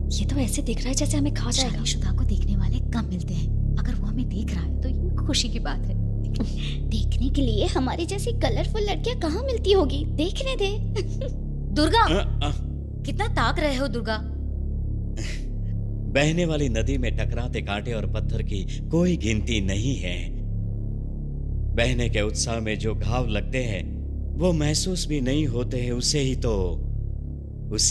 ये तो ऐसे दिख रहा है जैसे हमें खा जाएगा। शादीशुदा को देखने वाले कम मिलते हैं। अगर वो हमें देख रहा है तो ये खुशी की बात है। देखने के लिए हमारी जैसी कलरफुल लड़कियां कहाँ मिलती होगी, देखने दे। दुर्गा, कितना ताक रहे हो दुर्गा? बहने वाली नदी में टकराते कांटे और पत्थर की कोई गिनती नहीं है। बहने के उत्साह में जो घाव लगते हैं वो महसूस भी नहीं होते हैं। उसे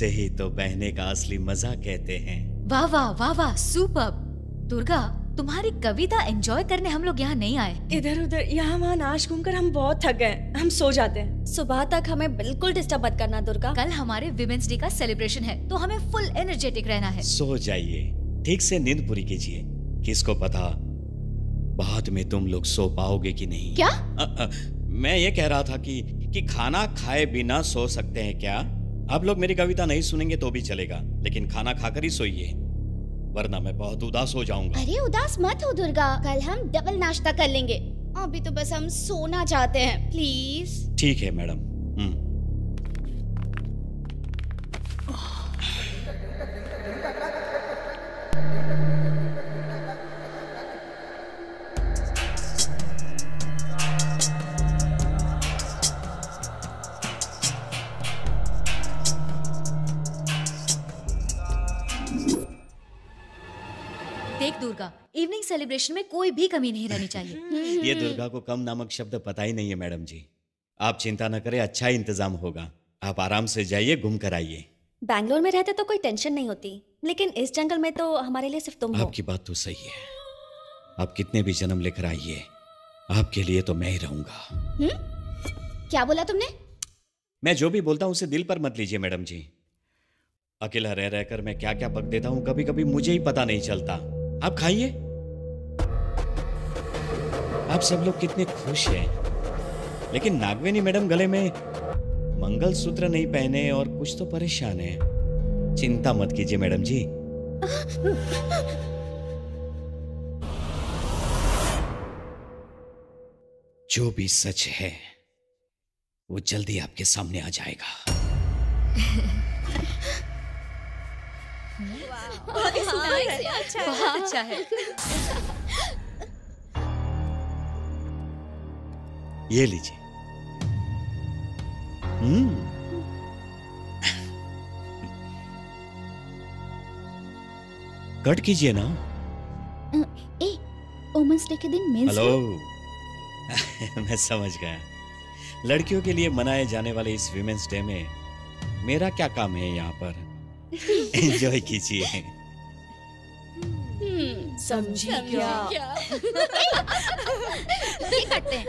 ही तो बहने का असली मजा कहते हैं। वाह वाह वाह वाह, सुपर। दुर्गा, तुम्हारी कविता एंजॉय करने हम लोग यहाँ नहीं आए। इधर उधर यहाँ वहाँ नाच घूम कर हम बहुत थक गए, हम सो जाते हैं। सुबह तक हमें बिल्कुल डिस्टर्ब मत करना दुर्गा। कल हमारे विमेंस डे का सेलिब्रेशन है तो हमें फुल एनर्जेटिक रहना है। सो जाइए, ठीक से नींद पूरी कीजिए। किसको पता बाद में तुम लोग सो पाओगे कि नहीं। क्या? मैं ये कह रहा था कि खाना खाए बिना सो सकते हैं क्या? आप लोग मेरी कविता नहीं सुनेंगे तो भी चलेगा, लेकिन खाना खाकर ही सोइए, वरना मैं बहुत उदास हो जाऊंगा। अरे उदास मत हो दुर्गा, कल हम डबल नाश्ता कर लेंगे। अभी तो बस हम सोना चाहते हैं, प्लीज। ठीक है मैडम। देख दुर्गा, इवनिंग सेलिब्रेशन में कोई भी कमी नहीं रहनी चाहिए। ये दुर्गा को कम नामक शब्द पता ही नहीं है मैडम जी। आप चिंता न करें, अच्छा इंतजाम होगा। आप आराम से जाइए, घूम कर आइए। बैंगलोर में रहते तो कोई टेंशन नहीं होती, लेकिन इस जंगल में तो हमारे लिए सिर्फ तुम हो। आपकी बात तो सही है। आप कितने भी जन्म लेकर आइए, आपके लिए तो मैं ही रहूंगा। क्या बोला तुमने? मैं जो भी बोलता हूँ उसे दिल पर मत लीजिए मैडम जी। अकेला रह रहकर मैं क्या क्या पक देता हूँ, कभी कभी मुझे ही पता नहीं चलता। आप खाइए। आप सब लोग कितने खुश हैं, लेकिन नागवेनी मैडम गले में मंगलसूत्र नहीं पहने और कुछ तो परेशान है। चिंता मत कीजिए मैडम जी। जो भी सच है वो जल्दी आपके सामने आ जाएगा। बहुत अच्छा है। ये लीजिए। कट कीजिए ना। वुमेन्स डे के दिन मेंस हेलो। मैं समझ गया। लड़कियों के लिए मनाए जाने वाले इस विमेंस डे में मेरा क्या काम है यहाँ पर? एंजॉय कीजिए। समझी क्या? ये करते हैं।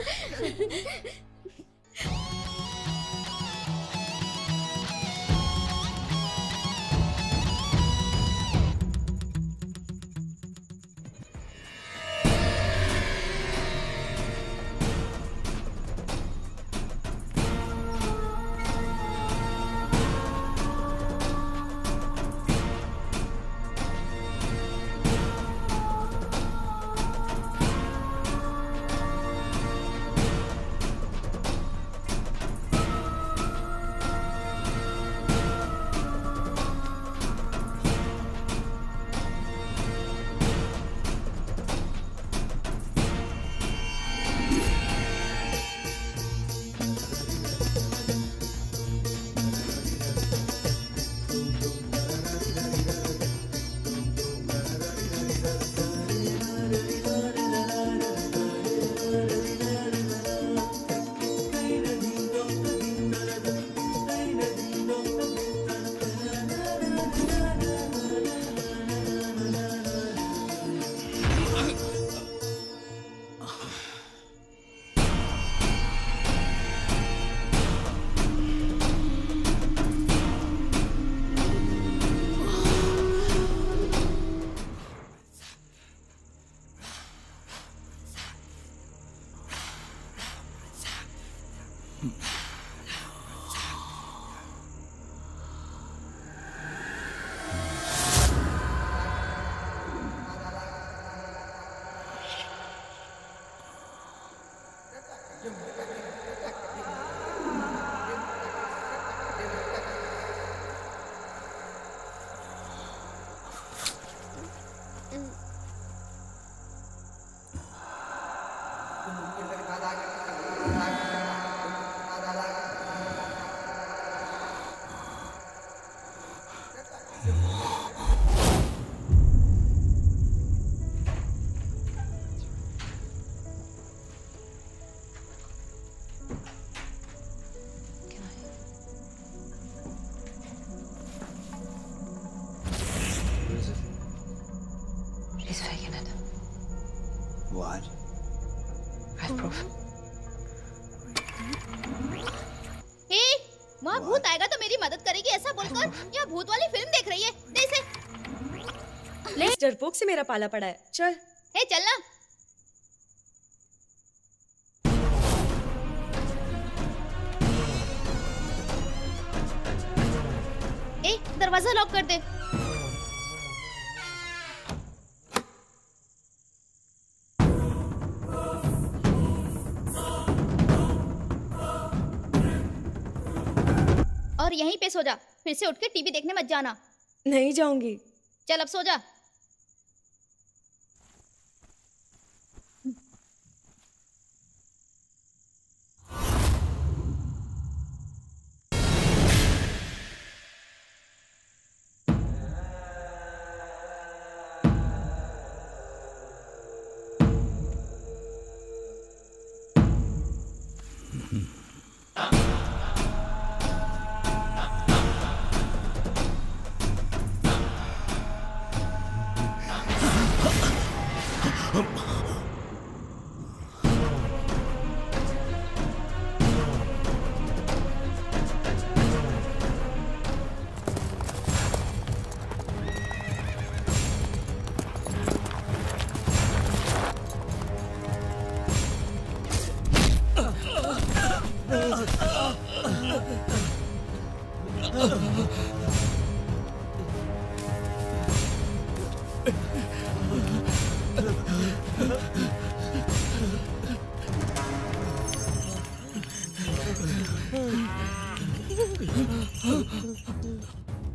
कौन? यहाँ भूत वाली फिल्म देख रही है। दे इसे। ले डरपोक से मेरा पाला पड़ा है। चल। हे चलना। ए दरवाजा लॉक कर दे। और यहीं पे सो जा। फिर से उठ के टीवी देखने मत जाना। नहीं जाऊंगी। चल अब सो जा।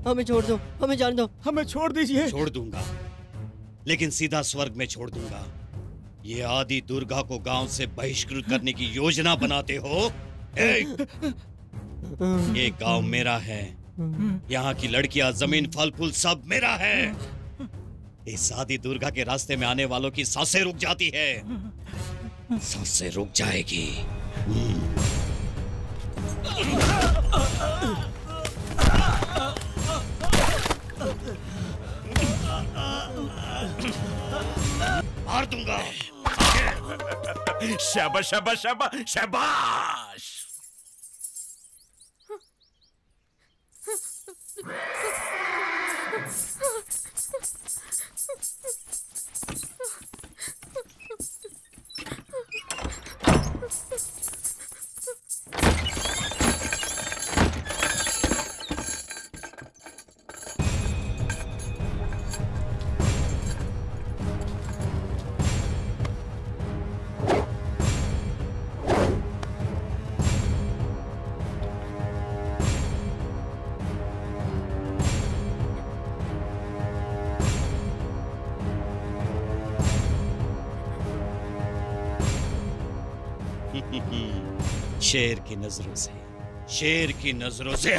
हमें छोड़ दो, हमें जाने दो, हमें छोड़ दीजिए। छोड़ दूंगा, लेकिन सीधा स्वर्ग में छोड़ दूंगा। ये आदि दुर्गा को गांव से बहिष्कृत करने की योजना बनाते हो? ये गांव मेरा है, यहाँ की लड़कियां, जमीन, फल फूल सब मेरा है। इस आदि दुर्गा के रास्ते में आने वालों की सांसें रुक जाती है, सांसें रुक जाएगी। मार दूंगा। शाबाश शाबाश शाबाश शाबाश। शेर की नजरों से, शेर की नजरों से,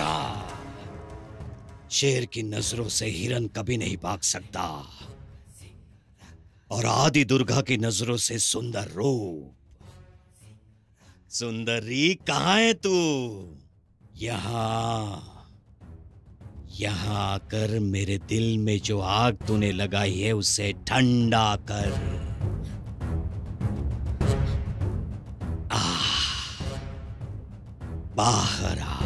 शेर की नजरों से हिरन कभी नहीं भाग सकता, और आदि दुर्गा की नजरों से सुंदर रूप। सुंदरी कहाँ है तू? यहाँ आकर मेरे दिल में जो आग तूने लगाई है उसे ठंडा कर। बाहर आ।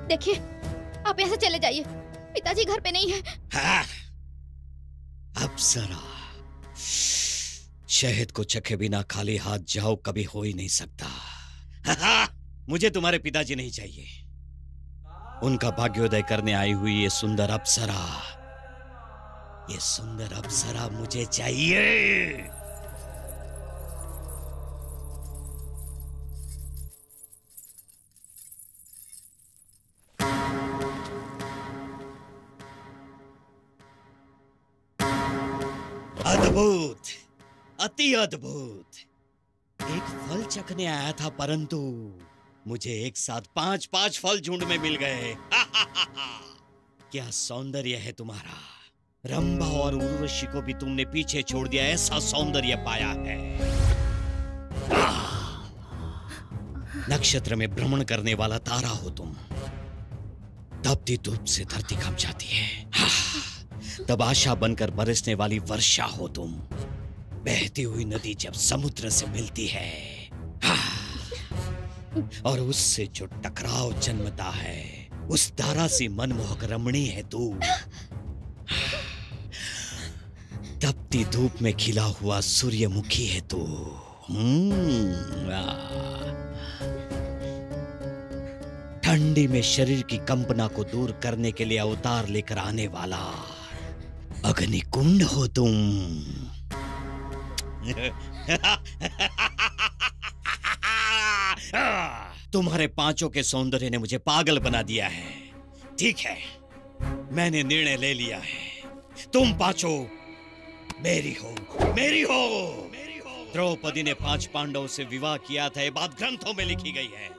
देखिए, आप यहाँ से चले जाइए, पिताजी घर पे नहीं है। हाँ, अप्सरा, शहद को चखे बिना खाली हाथ जाओ कभी हो ही नहीं सकता। हाँ, मुझे तुम्हारे पिताजी नहीं चाहिए, उनका भाग्योदय करने आई हुई ये सुंदर अप्सरा, ये सुंदर अप्सरा मुझे चाहिए। अद्भुत, अति अद्भुत। एक फल चखने आया था, परंतु मुझे एक साथ 5-5 फल झुंड में मिल गए। क्या सौंदर्य है तुम्हारा! रंभा और उर्वशी को भी तुमने पीछे छोड़ दिया, ऐसा सौंदर्य पाया है। नक्षत्र में भ्रमण करने वाला तारा हो तुम। तपती धूप से धरती कांप जाती है। तब आशा बनकर बरसने वाली वर्षा हो तुम। बहती हुई नदी जब समुद्र से मिलती है और उससे जो टकराव जन्मता है, उस धारा सी मनमोहक रमणी है तू। तपती धूप में खिला हुआ सूर्यमुखी है तू। ठंडी में शरीर की कंपना को दूर करने के लिए अवतार लेकर आने वाला अग्निकुंड हो तुम। तुम्हारे पांचों के सौंदर्य ने मुझे पागल बना दिया है। ठीक है, मैंने निर्णय ले लिया है। तुम पांचों मेरी हो, मेरी हो। द्रौपदी ने 5 पांडवों से विवाह किया था, ये बात ग्रंथों में लिखी गई है।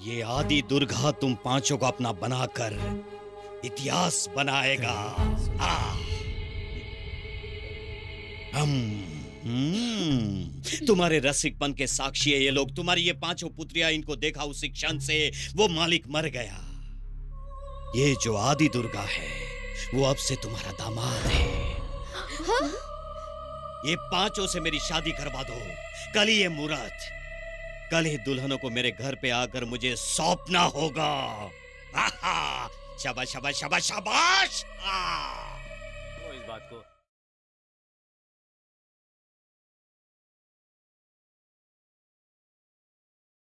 ये आदि दुर्गा तुम पांचों को अपना बनाकर इतिहास बनाएगा। तुम्हारे रसिकपन के साक्षी है ये लोग। तुम्हारी ये 5 पुत्रियां, इनको देखा उसी क्षण से वो मालिक मर गया। ये जो आदि दुर्गा है वो अब से तुम्हारा दामाद है। हाँ? ये 5 से मेरी शादी करवा दो। कल ही ये मुहूर्त, कल ही दुल्हनों को मेरे घर पे आकर मुझे सौंपना होगा। शाबाश शाबाश शाबाश शाबाश।